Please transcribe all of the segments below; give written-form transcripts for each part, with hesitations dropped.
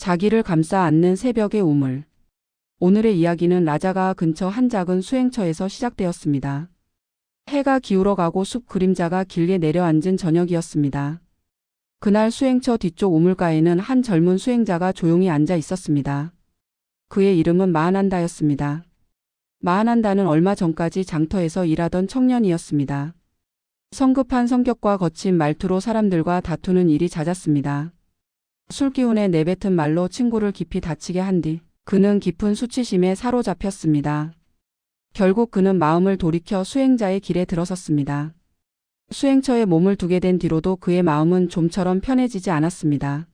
자기를 감싸 안는 새벽의 우물. 오늘의 이야기는 라자가 근처 한 작은 수행처에서 시작되었습니다. 해가 기울어가고 숲 그림자가 길게 내려앉은 저녁이었습니다. 그날 수행처 뒤쪽 우물가에는 한 젊은 수행자가 조용히 앉아 있었습니다. 그의 이름은 마하난다였습니다. 마하난다는 얼마 전까지 장터에서 일하던 청년이었습니다. 성급한 성격과 거친 말투로 사람들과 다투는 일이 잦았습니다. 술기운에 내뱉은 말로 친구를 깊이 다치게 한 뒤 그는 깊은 수치심에 사로잡혔습니다. 결국 그는 마음을 돌이켜 수행자의 길에 들어섰습니다. 수행처에 몸을 두게 된 뒤로도 그의 마음은 좀처럼 편해지지 않았습니다.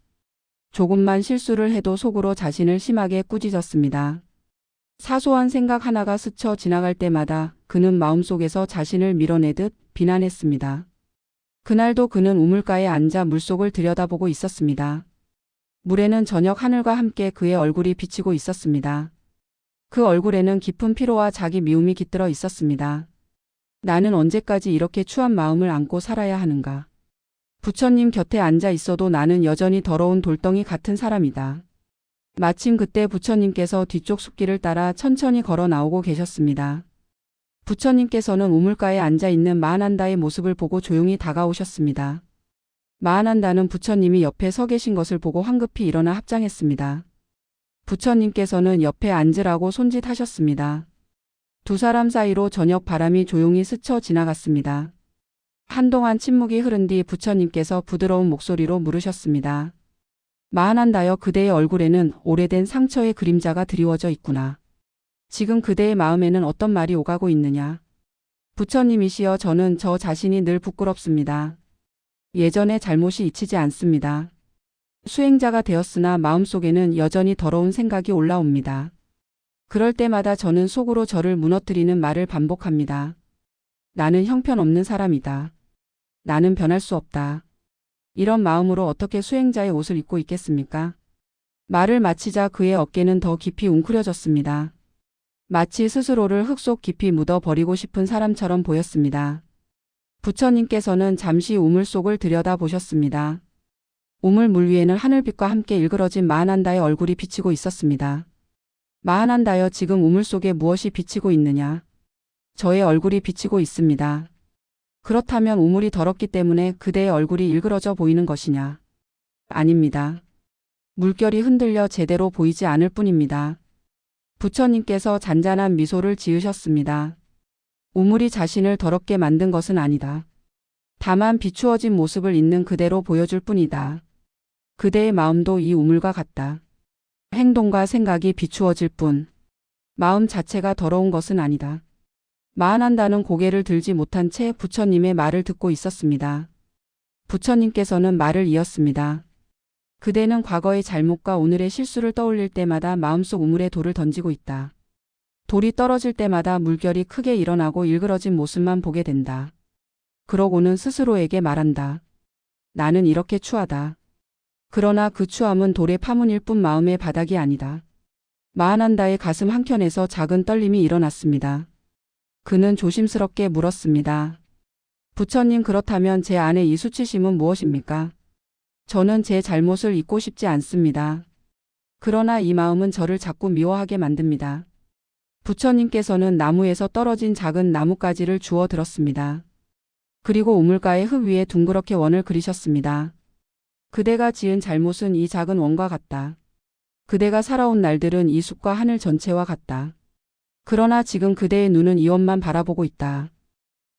조금만 실수를 해도 속으로 자신을 심하게 꾸짖었습니다. 사소한 생각 하나가 스쳐 지나갈 때마다 그는 마음속에서 자신을 밀어내듯 비난했습니다. 그날도 그는 우물가에 앉아 물속을 들여다보고 있었습니다. 물에는 저녁 하늘과 함께 그의 얼굴이 비치고 있었습니다. 그 얼굴에는 깊은 피로와 자기 미움이 깃들어 있었습니다. 나는 언제까지 이렇게 추한 마음을 안고 살아야 하는가? 부처님 곁에 앉아 있어도 나는 여전히 더러운 돌덩이 같은 사람이다. 마침 그때 부처님께서 뒤쪽 숲길을 따라 천천히 걸어 나오고 계셨습니다. 부처님께서는 우물가에 앉아 있는 마하난다의 모습을 보고 조용히 다가오셨습니다. 마하난다는 부처님이 옆에 서 계신 것을 보고 황급히 일어나 합장했습니다. 부처님께서는 옆에 앉으라고 손짓하셨습니다. 두 사람 사이로 저녁 바람이 조용히 스쳐 지나갔습니다. 한동안 침묵이 흐른 뒤 부처님께서 부드러운 목소리로 물으셨습니다. 마하난다여, 그대의 얼굴에는 오래된 상처의 그림자가 드리워져 있구나. 지금 그대의 마음에는 어떤 말이 오가고 있느냐? 부처님이시여, 저는 저 자신이 늘 부끄럽습니다. 예전의 잘못이 잊히지 않습니다. 수행자가 되었으나 마음속에는 여전히 더러운 생각이 올라옵니다. 그럴 때마다 저는 속으로 저를 무너뜨리는 말을 반복합니다. 나는 형편없는 사람이다. 나는 변할 수 없다. 이런 마음으로 어떻게 수행자의 옷을 입고 있겠습니까? 말을 마치자 그의 어깨는 더 깊이 웅크려졌습니다. 마치 스스로를 흙 속 깊이 묻어버리고 싶은 사람처럼 보였습니다. 부처님께서는 잠시 우물 속을 들여다보셨습니다. 우물 물 위에는 하늘빛과 함께 일그러진 마하난다의 얼굴이 비치고 있었습니다. 마하난다여, 지금 우물 속에 무엇이 비치고 있느냐? 저의 얼굴이 비치고 있습니다. 그렇다면 우물이 더럽기 때문에 그대의 얼굴이 일그러져 보이는 것이냐? 아닙니다. 물결이 흔들려 제대로 보이지 않을 뿐입니다. 부처님께서 잔잔한 미소를 지으셨습니다. 우물이 자신을 더럽게 만든 것은 아니다. 다만 비추어진 모습을 있는 그대로 보여줄 뿐이다. 그대의 마음도 이 우물과 같다. 행동과 생각이 비추어질 뿐. 마음 자체가 더러운 것은 아니다. 마하난다는 고개를 들지 못한 채 부처님의 말을 듣고 있었습니다. 부처님께서는 말을 이었습니다. 그대는 과거의 잘못과 오늘의 실수를 떠올릴 때마다 마음속 우물에 돌을 던지고 있다. 돌이 떨어질 때마다 물결이 크게 일어나고 일그러진 모습만 보게 된다. 그러고는 스스로에게 말한다. 나는 이렇게 추하다. 그러나 그 추함은 돌의 파문일 뿐 마음의 바닥이 아니다. 마하난다의 가슴 한켠에서 작은 떨림이 일어났습니다. 그는 조심스럽게 물었습니다. 부처님, 그렇다면 제 안에 이 수치심은 무엇입니까? 저는 제 잘못을 잊고 싶지 않습니다. 그러나 이 마음은 저를 자꾸 미워하게 만듭니다. 부처님께서는 나무에서 떨어진 작은 나뭇가지를 주워 들었습니다. 그리고 우물가의 흙 위에 둥그렇게 원을 그리셨습니다. 그대가 지은 잘못은 이 작은 원과 같다. 그대가 살아온 날들은 이 숲과 하늘 전체와 같다. 그러나 지금 그대의 눈은 이 원만 바라보고 있다.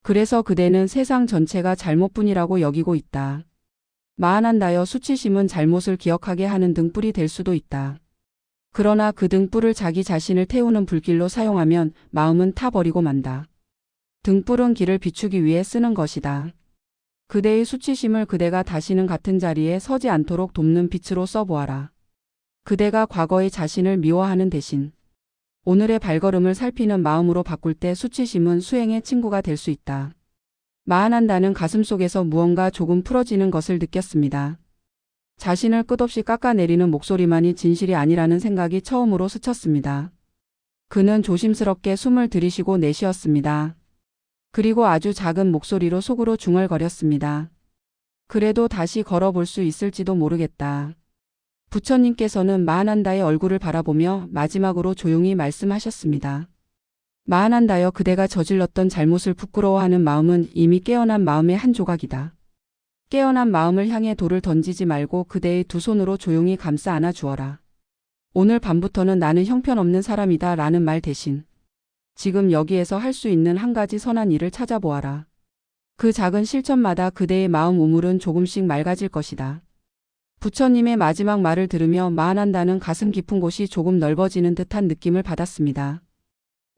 그래서 그대는 세상 전체가 잘못뿐이라고 여기고 있다. 마하난다여, 수치심은 잘못을 기억하게 하는 등불이 될 수도 있다. 그러나 그 등불을 자기 자신을 태우는 불길로 사용하면 마음은 타버리고 만다. 등불은 길을 비추기 위해 쓰는 것이다. 그대의 수치심을 그대가 다시는 같은 자리에 서지 않도록 돕는 빛으로 써보아라. 그대가 과거의 자신을 미워하는 대신 오늘의 발걸음을 살피는 마음으로 바꿀 때 수치심은 수행의 친구가 될 수 있다. 마하난다는 가슴속에서 무언가 조금 풀어지는 것을 느꼈습니다. 자신을 끝없이 깎아내리는 목소리만이 진실이 아니라는 생각이 처음으로 스쳤습니다. 그는 조심스럽게 숨을 들이쉬고 내쉬었습니다. 그리고 아주 작은 목소리로 속으로 중얼거렸습니다. 그래도 다시 걸어볼 수 있을지도 모르겠다. 부처님께서는 마하난다의 얼굴을 바라보며 마지막으로 조용히 말씀하셨습니다. 마하난다여, 그대가 저질렀던 잘못을 부끄러워하는 마음은 이미 깨어난 마음의 한 조각이다. 깨어난 마음을 향해 돌을 던지지 말고 그대의 두 손으로 조용히 감싸 안아 주어라. 오늘 밤부터는 나는 형편없는 사람이다 라는 말 대신 지금 여기에서 할 수 있는 한 가지 선한 일을 찾아보아라. 그 작은 실천마다 그대의 마음 우물은 조금씩 맑아질 것이다. 부처님의 마지막 말을 들으며 마하난다는 가슴 깊은 곳이 조금 넓어지는 듯한 느낌을 받았습니다.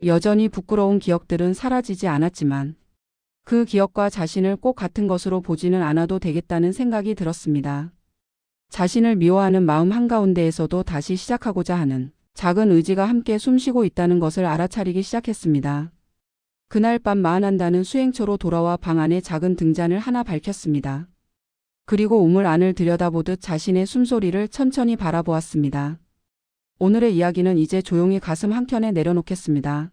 여전히 부끄러운 기억들은 사라지지 않았지만 그 기억과 자신을 꼭 같은 것으로 보지는 않아도 되겠다는 생각이 들었습니다. 자신을 미워하는 마음 한가운데에서도 다시 시작하고자 하는 작은 의지가 함께 숨쉬고 있다는 것을 알아차리기 시작했습니다. 그날 밤 마하난다는 수행처로 돌아와 방 안에 작은 등잔을 하나 밝혔습니다. 그리고 우물 안을 들여다보듯 자신의 숨소리를 천천히 바라보았습니다. 오늘의 이야기는 이제 조용히 가슴 한켠에 내려놓겠습니다.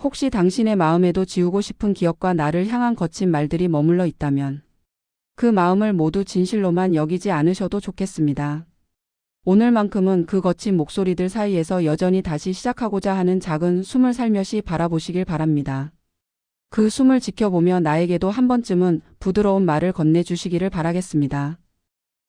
혹시 당신의 마음에도 지우고 싶은 기억과 나를 향한 거친 말들이 머물러 있다면 그 마음을 모두 진실로만 여기지 않으셔도 좋겠습니다. 오늘만큼은 그 거친 목소리들 사이에서 여전히 다시 시작하고자 하는 작은 숨을 살며시 바라보시길 바랍니다. 그 숨을 지켜보며 나에게도 한 번쯤은 부드러운 말을 건네주시기를 바라겠습니다.